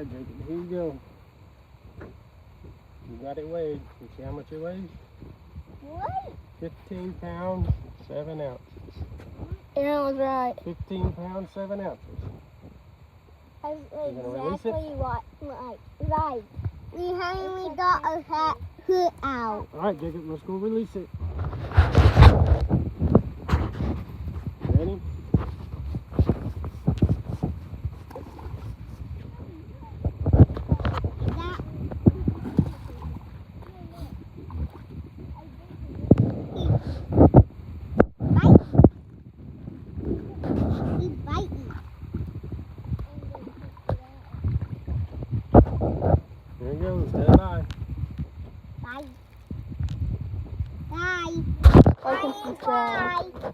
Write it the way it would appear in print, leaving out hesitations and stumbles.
right, Jacob, here you go. You got it weighed. You see how much it weighs? What? 15 pounds, 7 ounces. Yeah, I was right. 15 pounds, 7 ounces. That's gonna release it? exactly what, right. We only got a hook out. All right, Jacob, let's go release it. Ready? He's biting. Here you go. Stand by. Bye. Bye. Like and subscribe. Bye.